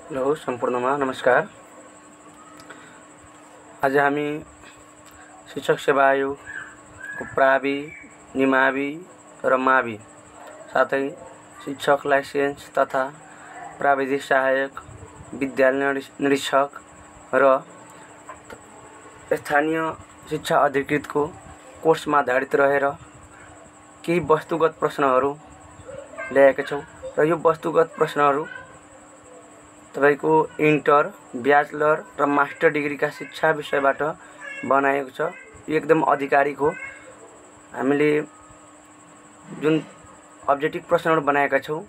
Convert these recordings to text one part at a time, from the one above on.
Hello सम्पूर्णमा नमस्कार। आज हामी शिक्षक सेवा आयोगको प्रावि, निमावि र मावि साथै शिक्षक लाइसेन्स तथा प्राविधिक सहायक, विद्यालय निरीक्षक र स्थानीय शिक्षा अधिकृतको कोर्समा आधारित रहेर केही वस्तुगत प्रश्नहरू ल्याएका छौँ र यो वस्तुगत प्रश्नहरू तपाईको इन्टर, ब्याचलर र मास्टर डिग्रीका शिक्षा विषयबाट बनाएको छ। यो एकदम आधिकारिक हो। हामीले जुन अब्जेक्टिभ प्रश्नहरू बनाएका छौँ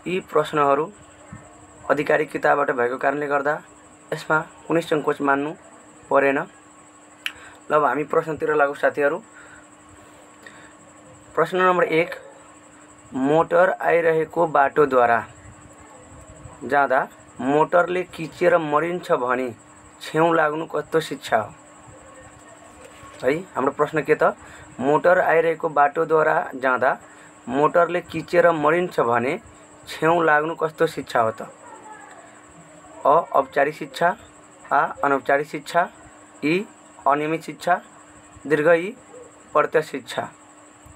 यी प्रश्नहरू आधिकारिक किताबबाट भएको कारणले गर्दा यसमा कुनै संकोच मान्नु परेन। ल अब हामी प्रश्नतिर लागौँ साथीहरू। प्रश्न नम्बर 1, मोटर आइरहेको बाटोद्वारा जाँदा मोटरले किचेर मरिन्छ भने छेउ लाग्नु कस्तो शिक्षा हो? है, हाम्रो प्रश्न के त? मोटर आइरहेको बाटोद्वारा जाँदा मोटरले किचेर मरिन्छ भने छेउ लाग्नु कस्तो शिक्षा हो त? अ औपचारिक शिक्षा, आ अनौपचारिक शिक्षा, ई अनियमित शिक्षा, दीर्घ ई प्रत्यक्ष शिक्षा।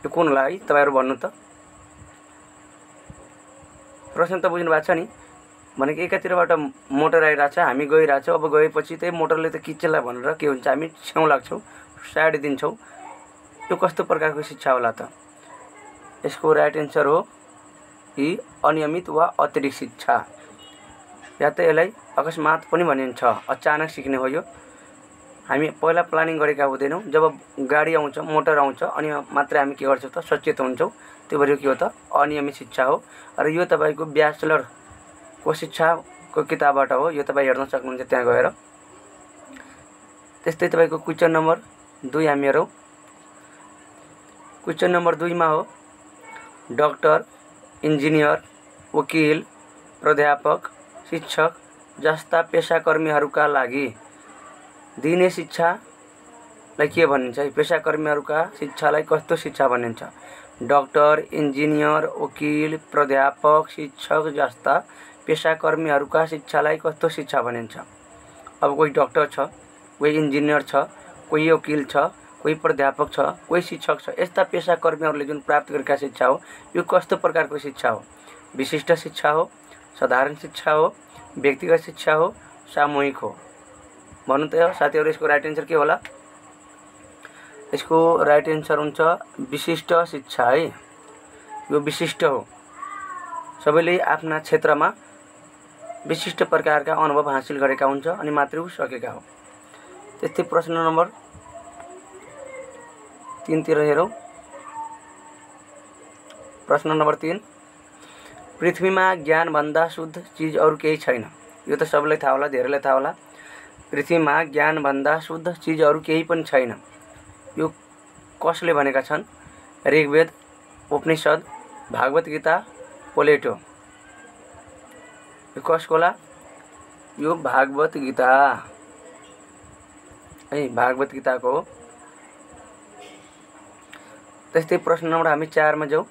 यो कुन होला है तपाईहरु भन्नु त? प्रश्न त बुझ्नु भएको छ नि? भनेको एकातिरबाट मोटर आइरहेछ, हामी गइरहेछौँ, अब गएपछि त्यही मोटरले त किचेला भनेर के हुन्छ, हामी छेउ लाग्छौँ, साइड दिन्छौँ। यो कस्तो प्रकारको शिक्षा होला त? यसको राइट एन्सर हो ई अनियमित वा अतिरिक्त शिक्षा, या त यसलाई अकस्मात पनि भनिन्छ। अचानक सिक्ने हो यो। हामी पहिला प्लानिङ गरेका हुँदैनौँ। जब गाडी आउँछ, मोटर आउँछ अनि मात्रै हामी के गर्छौँ त सचेत हुन्छौँ। त्यो भएर के हो त? अनियमित शिक्षा हो। र यो तपाईको ब्याचलर को शिक्षाको किताबबाट हो। यो तपाई हेर्न सक्नुहुन्छ त्यहाँ गएर। त्यस्तै तपाईको क्वेशन नम्बर 2 हामी हेरौँ। क्वेशन नम्बर 2 मा हो डाक्टर, इन्जिनियर, वकिल, प्राध्यापक, शिक्षक जस्ता पेशाकर्मीहरूका लागि दिने शिक्षालाई के भनिन्छ? पेशाकर्मीहरूका शिक्षालाई कस्तो शिक्षा भनिन्छ? डाक्टर, इन्जिनियर, वकिल, प्राध्यापक, शिक्षक जस्ता पेशाकर्मीहरूका शिक्षालाई कस्तो शिक्षा भनिन्छ? अब कोही डाक्टर छ, कोही इन्जिनियर छ, कोही वकिल छ, कोही प्राध्यापक छ, कोही शिक्षक छ। यस्ता पेशाकर्मीहरूले जुन प्राप्त गरेका शिक्षा हो यो कस्तो प्रकारको शिक्षा हो? विशिष्ट शिक्षा हो, साधारण शिक्षा हो, व्यक्तिगत शिक्षा हो, सामूहिक हो? भन्नु त साथीहरु, यसको राइट एन्सर के होला? यसको राइट एन्सर हुन्छ विशिष्ट शिक्षा है। यो विशिष्ट हो। सबैले आफ्ना क्षेत्रमा विशिष्ट प्रकारका अनुभव हासिल गरेका हुन्छ अनि मात्रै सकेका हो। त्यस्तै प्रश्न नम्बर 3 तिर हेरौँ। प्रश्न नम्बर 3, पृथ्वीमा ज्ञान भन्दा शुद्ध चीज अरु केही छैन। यो त सबैलाई थाहा होला, धेरैलाई थाहा होला। पृथ्वीमा ज्ञान भन्दा शुद्ध चीज अरु केही पनि छैन। यो कसले भनेका छन्? ऋग्वेद, उपनिषद, भागवत गीता, प्लेटो। यो कसको होला? यो भागवत गीता है, भागवत गीताको हो। त्यस्तै प्रश्न नम्बर हामी 4 मा जाउँ।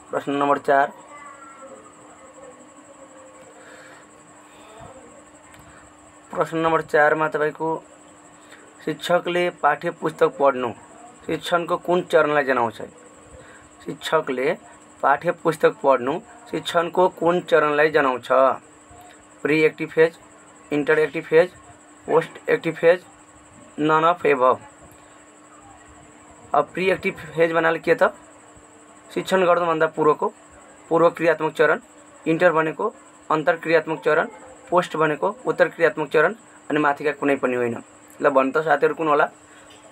प्रश्न नम्बर 4, प्रश्न नम्बर 4 मा तपाईको शिक्षकले पाठ्य पुस्तक पढ्नु शिक्षणको कुन चरणलाई जनाउँछ? शिक्षकले पाठ्य पुस्तक पढ्नु शिक्षणको कुन चरणलाई जनाउँछ? Pre active phase, interactive phase, post active phase, none of above. अब प्री एक्टिभ फेज भन्नाले के त? शिक्षण गर्नुभन्दा पूर्वको पूर्व क्रियात्मक चरण, इन्टर भनेको अन्तर्क्रियात्मक चरण, पोस्ट भनेको उत्तर क्रियात्मक चरण अनि माथिका कुनै पनि होइन। ल भन्नु त साथीहरु, कुन होला?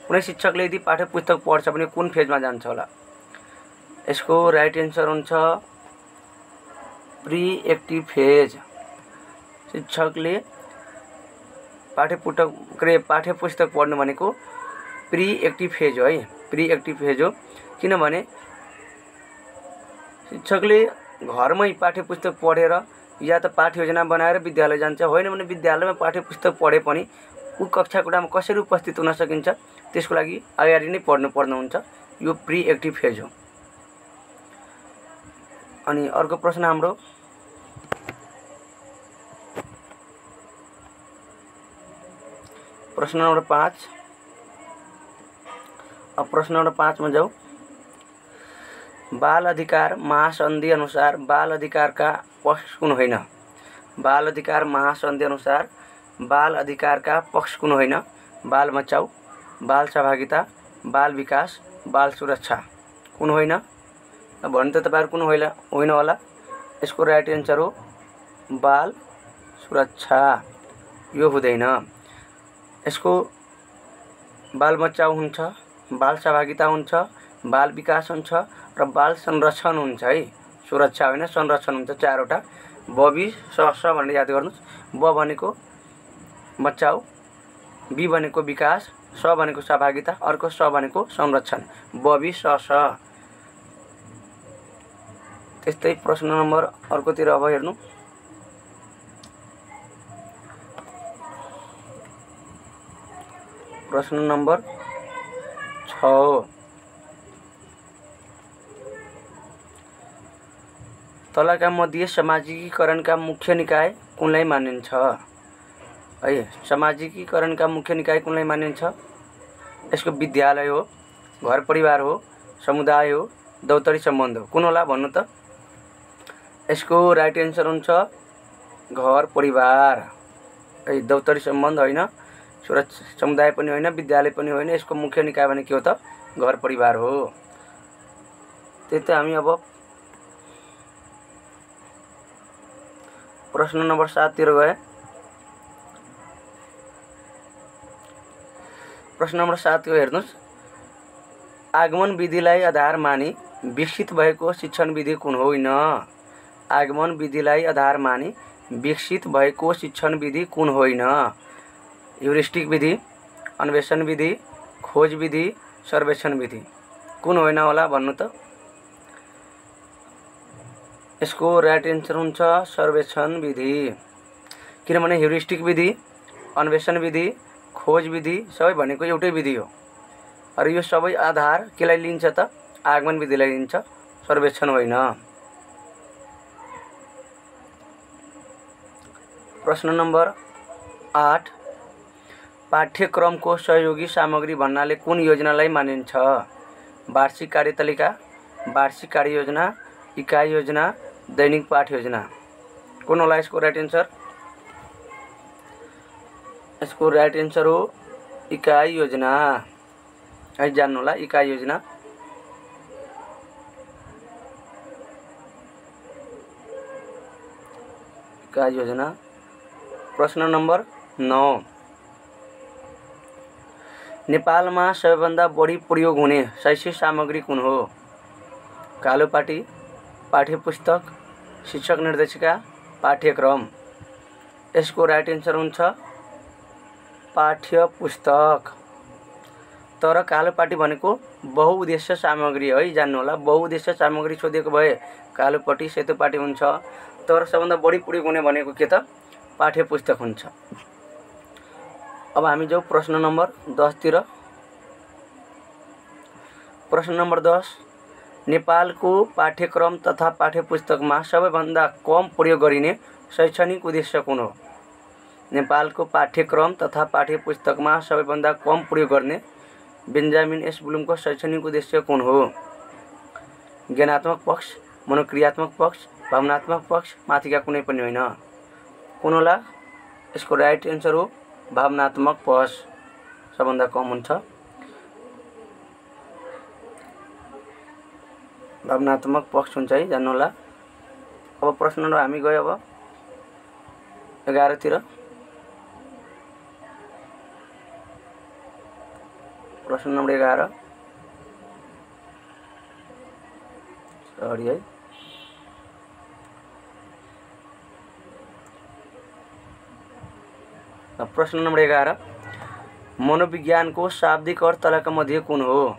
कुनै शिक्षकले यदि पाठ्य पुस्तक पढ्छ भने कुन फेजमा जान्छ होला? यसको राइट एन्सर हुन्छ प्री एक्टिभ फेज। शिक्षकले पाठ्य पुस्तक पढ्नु भनेको प्री एक्टिभ फेज हो है, प्री एक्टिभ फेज हो। किनभने शिक्षकले घरमै पाठ्य पुस्तक पढेर या त पाठ योजना बनाएर विद्यालय जान्छ, होइन भने विद्यालयमा पाठ्य पुस्तक पढे पनि उ कक्षा कोठामा कसरी उपस्थित हुन सकिन्छ त्यसको लागि अगाडि नै पढ्नु पर्ने हुन्छ। यो प्री एक्टिभ फेज हो। अनि अर्को प्रश्न हाम्रो प्रश्न नंबर 5। अब प्रश्न नंबर 5 में जाऊ। बाल अधिकार महासंधि अनुसार बाल अधिकार का पक्ष कुन होइन? बाल अधिकार महासंधि अनुसार बाल अधिकार का पक्ष कुन होइन? बाल बचाउ, बाल सहभागिता, बाल विकास, बाल सुरक्षा। कुन होइन? अब भन्नु त तपाईहरु कुन होइन होला? यसको राइट आन्सर हो बाल सुरक्षा। यो हुँदैन। यसको बाल बचाउ हुन्छ, बाल सहभागिता हुन्छ, बाल विकास हुन्छ र बाल संरक्षण हुन्छ है। सुरक्षा होइन, संरक्षण हुन्छ। चारवटा बबी स भनेर याद गर्नुस्। ब भनेको बचाउ, बी भनेको विकास, स भनेको सहभागिता, अर्को स भनेको संरक्षण। बबी स। त्यस्तै प्रश्न नम्बर अर्कोतिर अब हेर्नु। प्रश्न नंबर 6। तलका मध्ये समाजिकीकरणका मुख्य निकाय कुनलाई मानिन्छ? है, समाजिकीकरणका मुख्य निकाय कुनलाई मानिन्छ? यसको विद्यालय हो, घर परिवार हो, समुदाय हो, दौतरी सम्बन्ध हो। कुन होला भन्नु त? यसको राइट आन्सर हुन्छ घर परिवार। है, दौतरी सम्बन्ध होइन, सुरक्षा समुदाय पनि होइन, विद्यालय पनि होइन। यसको मुख्य निकाय भने के हो त? घर परिवार हो। त्यही त हामी अब प्रश्न नंबर 7 तिर गए। प्रश्न नंबर 7 को हेर्नुस्। आगमन विधिलाई आधार मानी विकसित भएको शिक्षण विधि कुन होइन? आगमन विधिलाई आधार मानी विकसित भएको शिक्षण विधि कुन होइन? ह्युरिस्टिक विधि, अन्वेषण विधि, खोज विधि, सर्वेक्षण विधि। कुन होइन होला भन्नु त? यसको राइट आन्सर हुन्छ सर्वेक्षण विधि। किनभने ह्युरिस्टिक विधि, अन्वेषण विधि, खोज विधि सबै भनेको एउटै विधि हो। र यो सबै आधार केलाई लिन्छ त? आगमन विधिलाई लिन्छ, सर्वेक्षण होइन। प्रश्न नंबर 8। पाठ्यक्रमको सहयोगी सामग्री भन्नाले कुन योजनालाई मानिन्छ? वार्षिक कार्यतालिका, वार्षिक कार्ययोजना, इकाई योजना, दैनिक पाठ योजना। कुन होला यसको राइट आन्सर? यसको राइट आन्सर हो इकाई योजना। है, जान्नु होला इकाई योजना। इकाई योजना। प्रश्न नंबर 9। नेपालमा सबैभन्दा बढी प्रयोग हुने शैक्षिक सामग्री कुन हो? कालोपाटी, पाठ्यपुस्तक, शिक्षक निर्देशिका, पाठ्यक्रम। यसको राइट आन्सर हुन्छ पाठ्यपुस्तक। तर कालोपाटी भनेको बहुउद्देश्य सामग्री है, जान्नु होला। बहुउद्देश्य सामग्री सोधेको भए कालोपाटी, सेतोपाटी हुन्छ। तर सबभन्दा बढी प्रयोग हुने भनेको के त? पाठ्यपुस्तक हुन्छ। अब हामी जाउँ प्रश्न नंबर 10 तिर। प्रश्न नंबर 10। नेपालको पाठ्यक्रम तथा पाठ्यपुस्तकमा सबैभन्दा कम प्रयोग गरिने शैक्षणिक उद्देश्य कुन हो? नेपालको पाठ्यक्रम तथा पाठ्यपुस्तकमा सबैभन्दा कम प्रयोग गर्ने बेन्जामिन एस ब्लुमको शैक्षणिक उद्देश्य कुन हो? ज्ञानात्मक पक्ष, मनोक्रियात्मक पक्ष, भावनात्मक पक्ष, माथिका कुनै पनि होइन। कुन होला? यसको राइट आन्सर हो भावनात्मक पक्ष सबभन्दा कम हुन्छ। भावनात्मक पक्ष हुन्छ है, जान्नु होला। अब प्रश्न नम्बर हामी गयो अब 11 तिर। प्रश्न नंबर 11। सरी है। प्रश्न नंबर 11। मनोविज्ञानको शाब्दिक अर्थ तलका मध्ये कुन हो?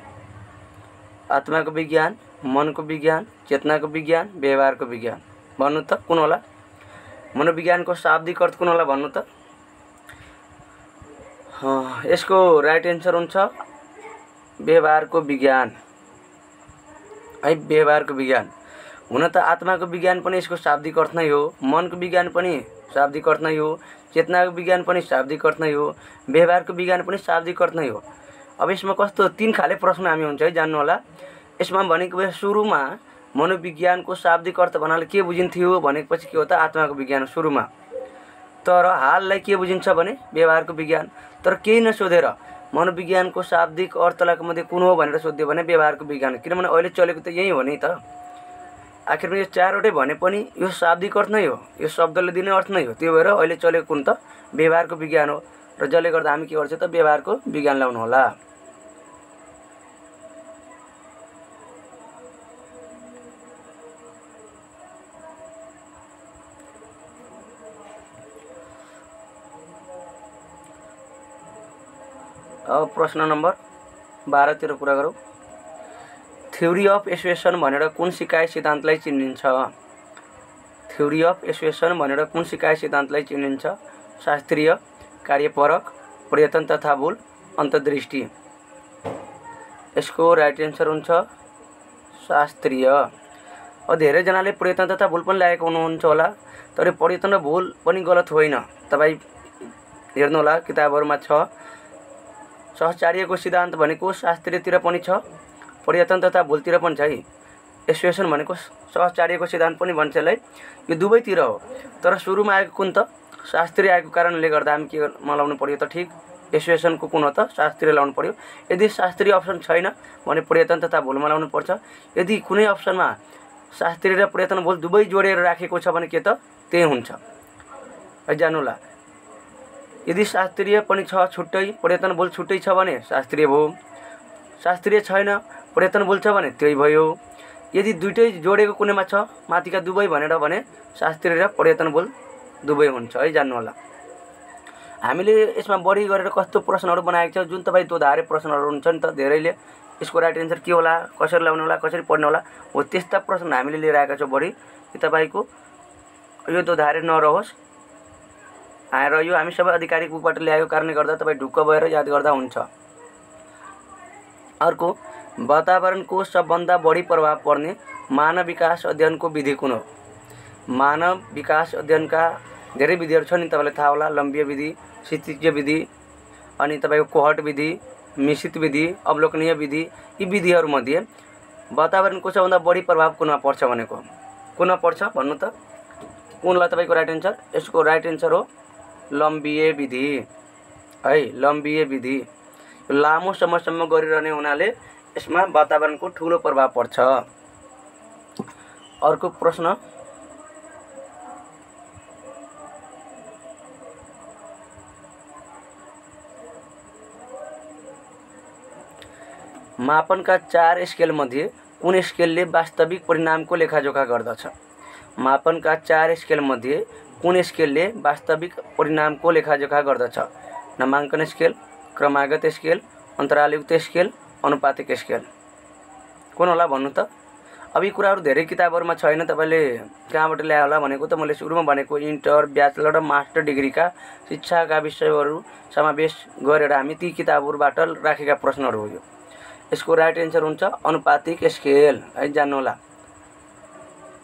आत्माको विज्ञान, मनको विज्ञान, चेतनाको विज्ञान, व्यवहारको विज्ञान। भन्नु त कुन होला? मनोविज्ञानको शाब्दिक अर्थ कुन होला भन्नु त? यसको राइट आन्सर हुन्छ व्यवहारको विज्ञान। है, व्यवहारको विज्ञान। हुन त आत्माको विज्ञान पनि यसको शाब्दिक अर्थ नै हो, मनको विज्ञान पनि शाब्दिक अर्थ नै हो, चेतनाको विज्ञान पनि शाब्दिक अर्थ नै हो, व्यवहारको विज्ञान पनि शाब्दिक अर्थ नै हो। अब यसमा कस्तो 3 खाले प्रश्न हामी हुन्छ है, जान्नु होला। यसमा भनेको सुरुमा मनोविज्ञानको शाब्दिक अर्थ भन्नाले के बुझिन्थ्यो भनेपछि के हो त आत्माको विज्ञान सुरुमा, तर हाललाई के बुझिन्छ भने व्यवहारको विज्ञान। तर केही नसोधेर मनोविज्ञानको शाब्दिक अर्थलाई मध्ये कुन हो भनेर सोध्यो भने व्यवहारको विज्ञान, किनभने अहिले चलेको त यही हो नि त। आखिरमा यो 4वटै भने पनि यो शाब्दिक अर्थ नै हो, यो शब्दले दिने अर्थ नै हो। त्यो भएर अहिले चलेको कुन त व्यवहारको विज्ञान हो, र जसले गर्दा हामी के गर्छौँ त व्यवहारको विज्ञान लाउनु होला। अब प्रश्न नम्बर 12 तिर कुरा गरौँ। थ्योरी अफ एसोसिएसन भनेर कुन सिकाइ सिद्धान्तलाई चिनिन्छ? थ्योरी अफ एसोसिएसन भनेर कुन सिकाइ सिद्धान्तलाई चिनिन्छ? शास्त्रीय, कार्यपरक, प्रयत्न तथा भूल, अन्तर्दृष्टि। यसको राइट एन्सर हुन्छ शास्त्रीय। अब धेरैजनाले प्रयत्न तथा भूल पनि ल्याएको हुनुहुन्छ होला, तर प्रयत्न र भूल पनि गलत होइन। तपाईँ हेर्नु होला किताबहरुमा छ। सहचार्यको सिद्धान्त भनेको शास्त्रीयतिर पनि छ, प्रयत्न तथा भूलतिर पनि छ है। एसोसिएसन भनेको सहचार्यको सिद्धान्त पनि भन्छ यसलाई, यो दुवैतिर हो। तर सुरुमा आएको कुन त शास्त्रीय आएको कारणले गर्दा हामी के लाउनु पर्यो त ठिक एसोसिएसनको कुन हो त शास्त्रीय लाउनु पर्यो। यदि शास्त्रीय अप्सन छैन भने प्रयत्न तथा भूलमा लाउनु पर्छ। यदि कुनै अप्सनमा शास्त्रीय र प्रयत्न भूल दुवै जोडेर राखेको छ भने के त त्यही हुन्छ है, जान्नु होला। यदि शास्त्रीय पनि छ छुट्टै, प्रयत्न भूल छुट्टै छ भने शास्त्रीय भयो। शास्त्रीय छैन प्रयत्न भूल छ भने त्यही भयो। यदि दुईटै जोडेको कुनैमा छ माथिका दुवै भनेर भने शास्त्रीय र प्रयत्न भूल दुवै हुन्छ है, जान्नु होला। हामीले यसमा बढी गरेर कस्तो प्रश्नहरु बनाएको छ, जुन तपाई दोधारे प्रश्नहरु हुन्छ नि त, धेरैले यसको राइट एन्सर के होला, कसरी लाउनु होला, कसरी पढ्नु होला, हो त्यस्ता प्रश्न हामीले लिएर आएका छौं बढी, कि तपाईको यो दोधारे नरहोस्। र यो हामी सबै आधिकारिक बुकबाट ल्याएको कारणले गर्दा तपाई ढुक्क भएर याद गर्दा हुन्छ। अर्को, वातावरणको सबभन्दा बढी प्रभाव पर्ने मानव विकास अध्ययनको विधि कुन हो? मानव विकास अध्ययनका धेरै विधिहरु छन् नि, तपाईलाई थाहा होला। लम्बीय विधि, क्षितिज विधि, अनि तपाईको कोहर्ट विधि, मिश्रित विधि, अवलोकनीय विधि। यी विधिहरु मध्ये वातावरणको सबभन्दा बढी प्रभाव कुनमा पर्छ भनेको कुनमा पर्छ भन्नु त? कुन होला तपाईको राइट एन्सर? यसको राइट एन्सर हो लम्बीय विधि है। लम्बीय विधि लामो समयसम्म गरिरहने हुनाले यसमा वातावरणको ठूलो प्रभाव पर्छ। अर्को प्रश्न, मापनका 4 स्केल मध्ये कुन स्केलले वास्तविक परिणामको लेखाजोखा गर्दछ? मापनका 4 स्केल मध्ये कुन स्केलले वास्तविक परिणामको लेखाजोखा गर्दछ? नामाङ्कन स्केल, क्रमागत स्केल, अन्तरालयुक्त स्केल, अनुपातिक स्केल। कुन होला भन्नु त? अब यी कुराहरु धेरै किताबहरुमा छैन, तपाईले कहाँबाट ल्याए होला भनेको त मैले सुरुमा भनेको इन्टर, ब्याचलर र मास्टर डिग्रीका शिक्षाका विषयहरु समावेश गरेर हामी ती किताबहरुबाट राखेका प्रश्नहरु हो यो। यसको राइट एन्सर हुन्छ अनुपातिक स्केल है, जान्नु होला।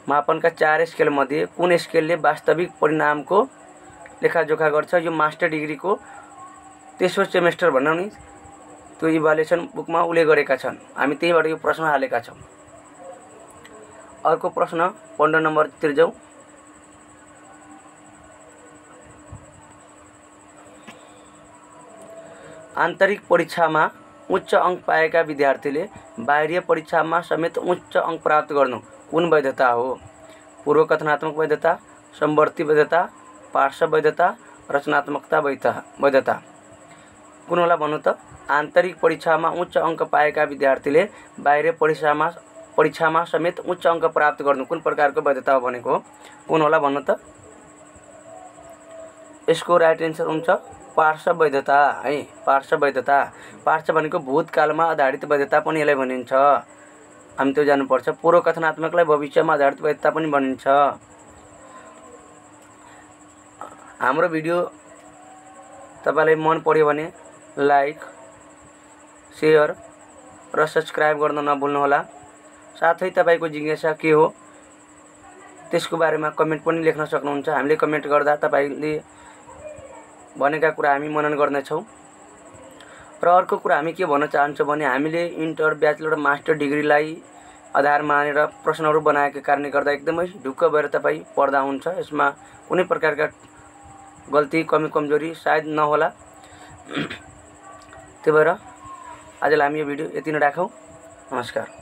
मापनका 4 स्केल मध्ये कुन स्केलले वास्तविक परिणामको लेखाजोखा गर्छ? यो मास्टर डिग्रीको तेस्रो सेमेस्टर भनौं नि, त्यो इभ्यालुएसन बुकमा उल्लेख गरेका छन्। हामी त्यहीबाट यो प्रश्न हालेका छौं। अर्को प्रश्न 15 नम्बर तिर जाऊ। आन्तरिक परीक्षामा उच्च अंक पाएका विद्यार्थीले बाह्य परीक्षामा समेत उच्च अंक प्राप्त गर्नु कुन वैधता हो? पूर्वकथनात्मक वैधता, समवर्ती वैधता, पार्श्व वैधता, रचनात्मकता वैधता। कुन होला भन्नु त? आन्तरिक परीक्षामा उच्च अंक पाएका विद्यार्थीले बाह्य परीक्षामा समेत उच्च अंक प्राप्त गर्नु कुन प्रकारको वैधता हो भनेको कुन होला भन्नु त? यसको राइट एन्सर हुन्छ पार्श्व वैधता है। पार्श्व वैधता, पार्श्व भनेको भूतकालमा आधारित वैधता पनि यसलाई भनिन्छ, हामी त्यो जान्नुपर्छ। पूर्वकथनात्मकलाई भविष्यमा आधारित वैधता पनि भनिन्छ। हाम्रो भिडियो तपाईलाई मन पर्यो भने लाइक, शेयर र सब्स्क्राइब गर्न नभुल्नु होला। साथै तपाईको जिज्ञासा के हो त्यसको बारेमा कमेन्ट पनि लेख्न सक्नुहुन्छ। हामीले कमेन्ट गर्दा तपाईले भनेका कुरा हामी मनन गर्नेछौँ। र अर्को कुरा हामी के भन्न चाहन्छौँ भने हामीले इन्टर, ब्याचलर, मास्टर डिग्रीलाई आधार मानेर प्रश्नहरू बनाएको कारणले गर्दा एकदमै ढुक्क भएर तपाईँ पढ्दा हुन्छ। यसमा कुनै प्रकारका गल्ती, कमी, कमजोरी सायद नहोला। त्यही भएर आजलाई हामी यो भिडियो यति नै राखौँ। नमस्कार।